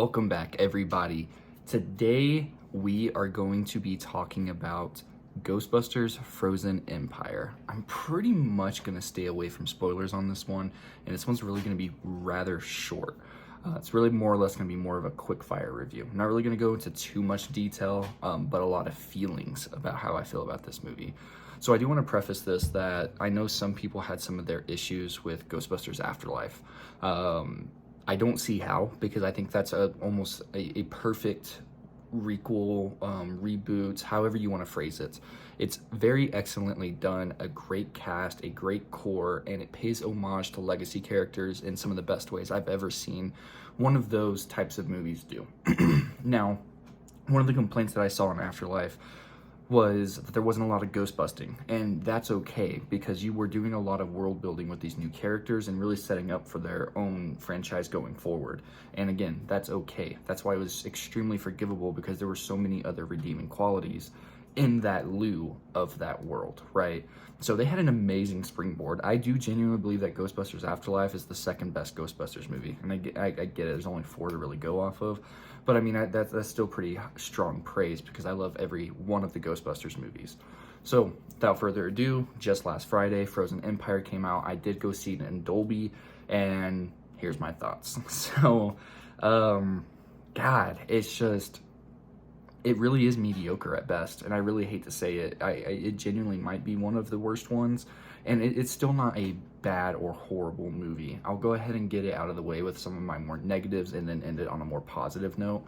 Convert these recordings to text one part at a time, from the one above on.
Welcome back, everybody. Today we are going to be talking about Ghostbusters Frozen Empire. I'm pretty much going to stay away from spoilers on this one, and this one's really going to be rather short. It's really more or less going to be more of a quick fire review. I'm not really going to go into too much detail, but a lot of feelings about how I feel about this movie. So I do want to preface this that I know some people had some of their issues with Ghostbusters Afterlife. I don't see how, because I think that's almost a perfect requel, reboot, however you want to phrase it. It's very excellently done, a great cast, a great core, and it pays homage to legacy characters in some of the best ways I've ever seen one of those types of movies do. Now, one of the complaints that I saw in Afterlife was that there wasn't a lot of ghost busting, and that's okay because you were doing a lot of world building with these new characters and really setting up for their own franchise going forward. And again, that's okay. That's why it was extremely forgivable, because there were so many other redeeming qualities in that lieu of that world, right? So they had an amazing springboard. I do genuinely believe that Ghostbusters Afterlife is the second best Ghostbusters movie, and I get it. There's only 4 to really go off of, but I mean that's still pretty strong praise because I love every one of the Ghostbusters movies. So without further ado, just last Friday, Frozen Empire came out. I did go see it in Dolby, and here's my thoughts. So, God, it's just, it really is mediocre at best, and I really hate to say it. It genuinely might be one of the worst ones, and it's still not a bad or horrible movie. I'll go ahead and get it out of the way with some of my more negatives and then end it on a more positive note.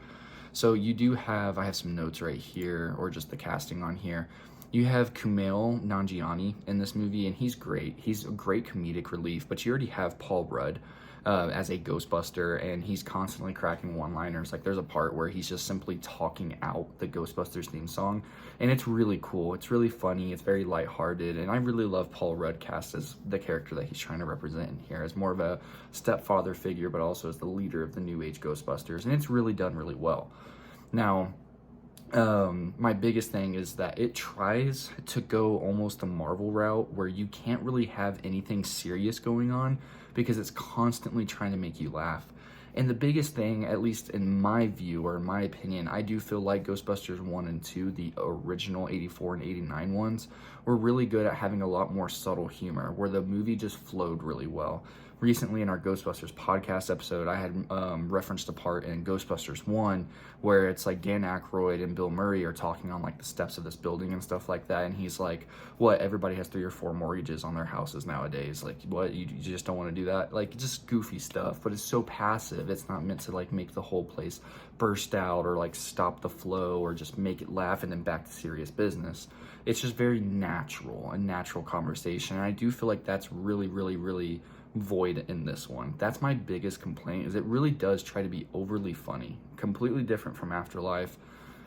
So you do have, I have some notes right here, or just the casting on here. You have Kumail Nanjiani in this movie, and he's great. He's a great comedic relief, but you already have Paul Rudd as a Ghostbuster, and he's constantly cracking one-liners. Like, there's a part where he's just simply talking out the Ghostbusters theme song, and it's really cool. It's really funny. It's very lighthearted, and I really love Paul Rudd cast as the character that he's trying to represent in here, as more of a stepfather figure, but also as the leader of the New Age Ghostbusters, and it's really done really well. Now, my biggest thing is that it tries to go almost the Marvel route, where you can't really have anything serious going on because it's constantly trying to make you laugh. And the biggest thing, at least in my view or in my opinion, I do feel like Ghostbusters 1 and 2, the original 84 and 89 ones, were really good at having a lot more subtle humor, where the movie just flowed really well. Recently in our Ghostbusters podcast episode, I had referenced a part in Ghostbusters 1 where it's like Dan Aykroyd and Bill Murray are talking on like the steps of this building and stuff like that, and he's like, what, everybody has 3 or 4 mortgages on their houses nowadays, like what, you just don't want to do that? Like, just goofy stuff, but it's so passive. It's not meant to like make the whole place burst out or like stop the flow or just make it laugh and then back to serious business. It's just very natural, a natural conversation, and I do feel like that's really void in this one. That's my biggest complaint, is it really does try to be overly funny, completely different from Afterlife.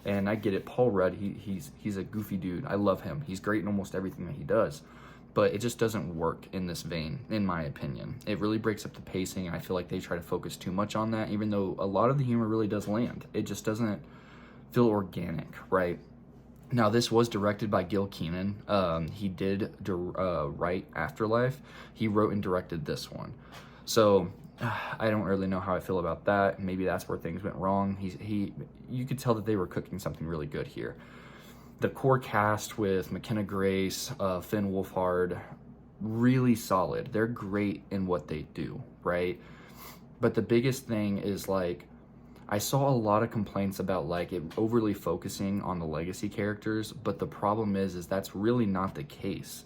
And I get it, Paul Rudd, he's a goofy dude. I love him. He's great in almost everything that he does, but it just doesn't work in this vein, in my opinion. It really breaks up the pacing, and I feel like they try to focus too much on that, even though a lot of the humor really does land. It just doesn't feel organic, right? Now, this was directed by Gil Kenan. He did write Afterlife. He wrote and directed this one. So I don't really know how I feel about that. Maybe that's where things went wrong. You could tell that they were cooking something really good here. The core cast with McKenna Grace, Finn Wolfhard, really solid. They're great in what they do, right? But the biggest thing is, like, I saw a lot of complaints about like it overly focusing on the legacy characters, but the problem is that's really not the case.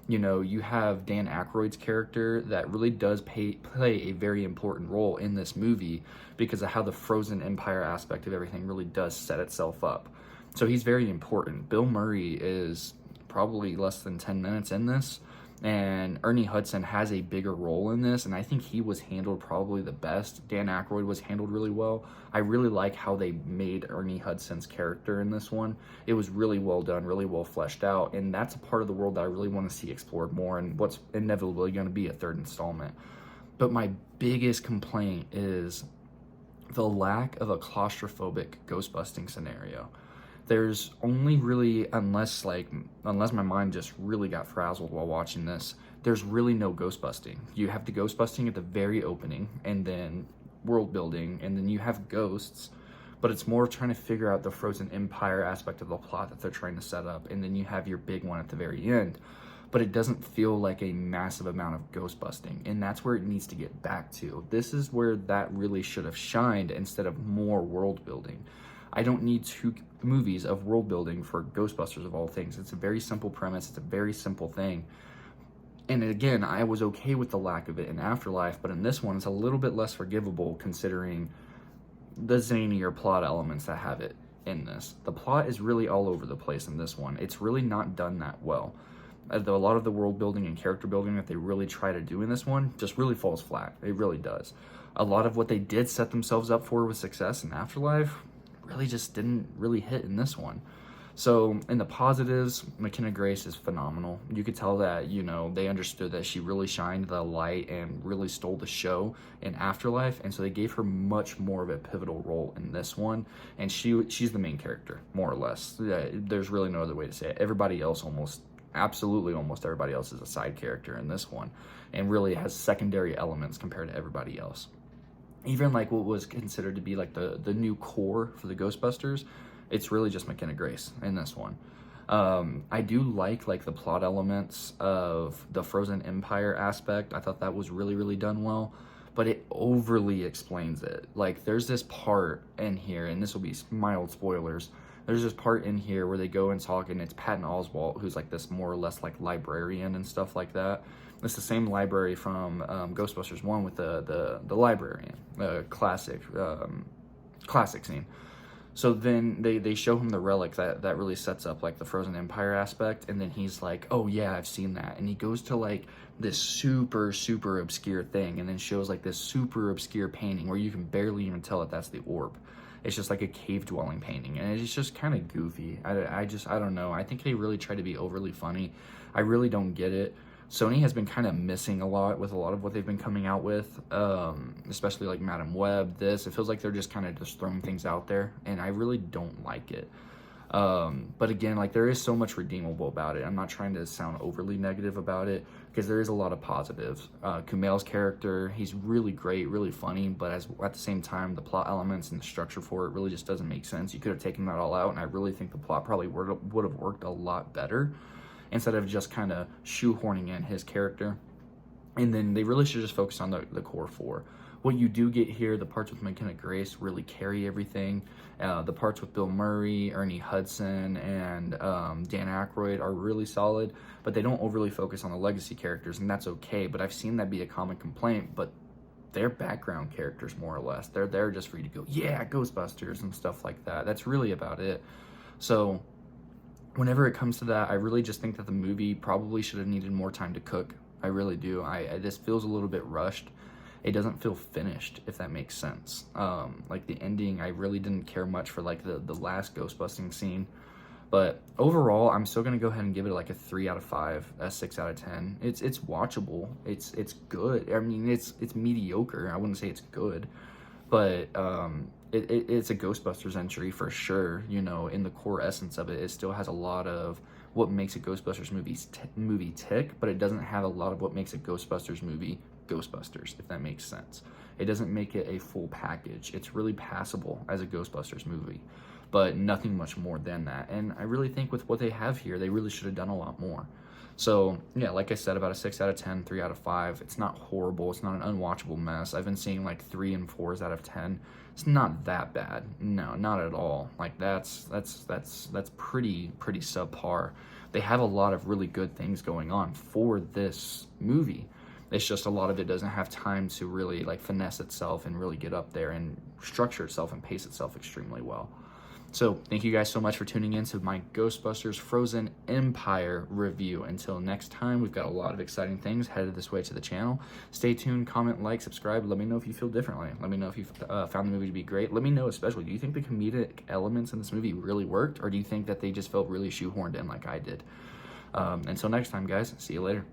You know, you have Dan Aykroyd's character that really does play a very important role in this movie because of how the Frozen Empire aspect of everything really does set itself up. So he's very important. Bill Murray is probably less than 10 minutes in this, and Ernie Hudson has a bigger role in this, and I think he was handled probably the best. Dan Aykroyd was handled really well. I really like how they made Ernie Hudson's character in this one. It was really well done, really well fleshed out, and that's a part of the world that I really want to see explored more, and what's inevitably going to be a 3rd installment. But my biggest complaint is the lack of a claustrophobic ghost-busting scenario. There's only really, unless my mind just really got frazzled while watching this, there's really no ghost busting. You have the ghost busting at the very opening, and then world building, and then you have ghosts, but it's more trying to figure out the Frozen Empire aspect of the plot that they're trying to set up, and then you have your big one at the very end. But it doesn't feel like a massive amount of ghost busting, and that's where it needs to get back to. This is where that really should have shined instead of more world building. I don't need 2 movies of world building for Ghostbusters of all things. It's a very simple premise. It's a very simple thing. And again, I was okay with the lack of it in Afterlife, but in this one, it's a little bit less forgivable considering the zanier plot elements that have it in this. The plot is really all over the place in this one. It's really not done that well. A lot of the world building and character building that they really try to do in this one just really falls flat. It really does. A lot of what they did set themselves up for with success in Afterlife really just didn't really hit in this one. So in the positives, McKenna Grace is phenomenal. You could tell that, you know, they understood that she really shined the light and really stole the show in Afterlife, and so they gave her much more of a pivotal role in this one, and she's the main character, more or less. There's really no other way to say it. Everybody else absolutely almost everybody else is a side character in this one, and really has secondary elements compared to everybody else. Even like what was considered to be like the new core for the Ghostbusters, it's really just McKenna Grace in this one. I do like the plot elements of the Frozen Empire aspect. I thought that was really, really done well, but it overly explains it. Like, there's this part in here, and this will be mild spoilers. There's this part in here where they go and talk, and it's Patton Oswalt, who's like this more or less like librarian and stuff like that. It's the same library from Ghostbusters 1 with the librarian, classic scene. So then they show him the relic that really sets up like the Frozen Empire aspect, and then he's like, oh yeah, I've seen that. And he goes to like this super, super obscure thing, and then shows like this super obscure painting where you can barely even tell that that's the orb. It's just like a cave dwelling painting, and it's just kind of goofy. I don't know. I think they really try to be overly funny. I really don't get it. Sony has been kind of missing a lot with a lot of what they've been coming out with, especially like Madam Web, it feels like they're just kind of just throwing things out there, and I really don't like it. But again, like, there is so much redeemable about it. I'm not trying to sound overly negative about it, because there is a lot of positives. Kumail's character, he's really great, really funny, but at the same time, the plot elements and the structure for it really just doesn't make sense. You could have taken that all out, and I really think the plot probably would have worked a lot better, instead of just kind of shoehorning in his character. And then they really should just focus on the core 4. What you do get here, the parts with McKenna Grace really carry everything. The parts with Bill Murray, Ernie Hudson, and Dan Aykroyd are really solid, but they don't overly focus on the legacy characters, and that's okay. But I've seen that be a common complaint, but they're background characters, more or less. They're there just for you to go, yeah, Ghostbusters and stuff like that. That's really about it. So whenever it comes to that, I really just think that the movie probably should have needed more time to cook. I really do. This feels a little bit rushed. It doesn't feel finished, if that makes sense. Like, the ending, I really didn't care much for like the last ghostbusting scene. But overall, I'm still gonna go ahead and give it like a 3 out of 5, a 6 out of 10. It's watchable. It's good. I mean, it's mediocre. I wouldn't say it's good, but it's a Ghostbusters entry for sure. You know, in the core essence of it, it still has a lot of what makes a Ghostbusters movie tick, but it doesn't have a lot of what makes a Ghostbusters movie Ghostbusters, if that makes sense. It doesn't make it a full package. It's really passable as a Ghostbusters movie, but nothing much more than that. And I really think with what they have here, they really should have done a lot more. So yeah, like I said, about a 6 out of 10, 3 out of 5. It's not horrible. It's not an unwatchable mess. I've been seeing like 3 and 4s out of 10. It's not that bad. No, not at all. Like, that's pretty subpar. They have a lot of really good things going on for this movie. It's just a lot of it doesn't have time to really like finesse itself and really get up there and structure itself and pace itself extremely well. So thank you guys so much for tuning in to my Ghostbusters Frozen Empire review. Until next time, we've got a lot of exciting things headed this way to the channel. Stay tuned, comment, like, subscribe. Let me know if you feel differently. Let me know if you found the movie to be great. Let me know especially, do you think the comedic elements in this movie really worked, or do you think that they just felt really shoehorned in like I did? Until next time, guys, see you later.